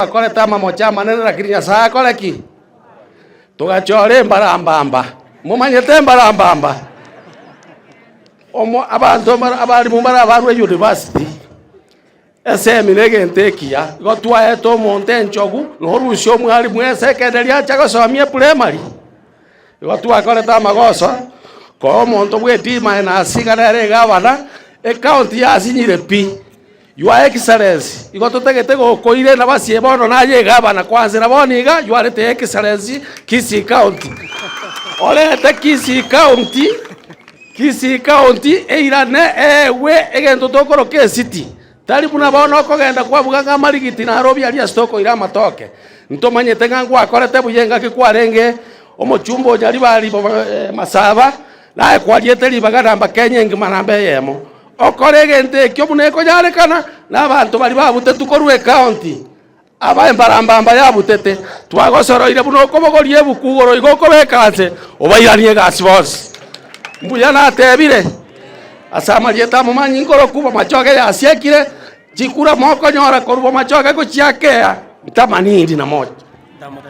Akole tama mocha manene lakini Nyasaye akole ki tugachore mbarambamba mumanyete mbarambamba omo abantu abari mumbara barwe university eseminege ntekia gotwae to monte nchogu norusho mwali mwe secondary achago somie primary gotwa kole tama goso ko monto bweti maena asigarere gavana e county ya sinyire pi Your Excellency, igototegete gokoire na basie bono naye gavana kwanza na boniga ywarete Excellency Kisii County. Olete Kisii County eirane ewe egento tokoro ke city. Tari buna bono kogenda kwa buganga marigiti na Nairobi ali stoko ira matoke. Ntomanyete ngangwa akorete buyenga kikwarenge omochumbo jari bari masaba na kwariete libaganda Kenya ngimanambe yemo. Okorege ntekyo muneko yarekana n'abantu bari babutete ukorwe county aba embarambamba yabutete twagosoroire buno kobogorie bukugoro igoko bekanse obairanie gasi bose mbuya natebire asamarieta mumanyi ngoro kuba machoge yasiekire chikura moko nyora korubo machoge ko chiakea mtamanindi na moja.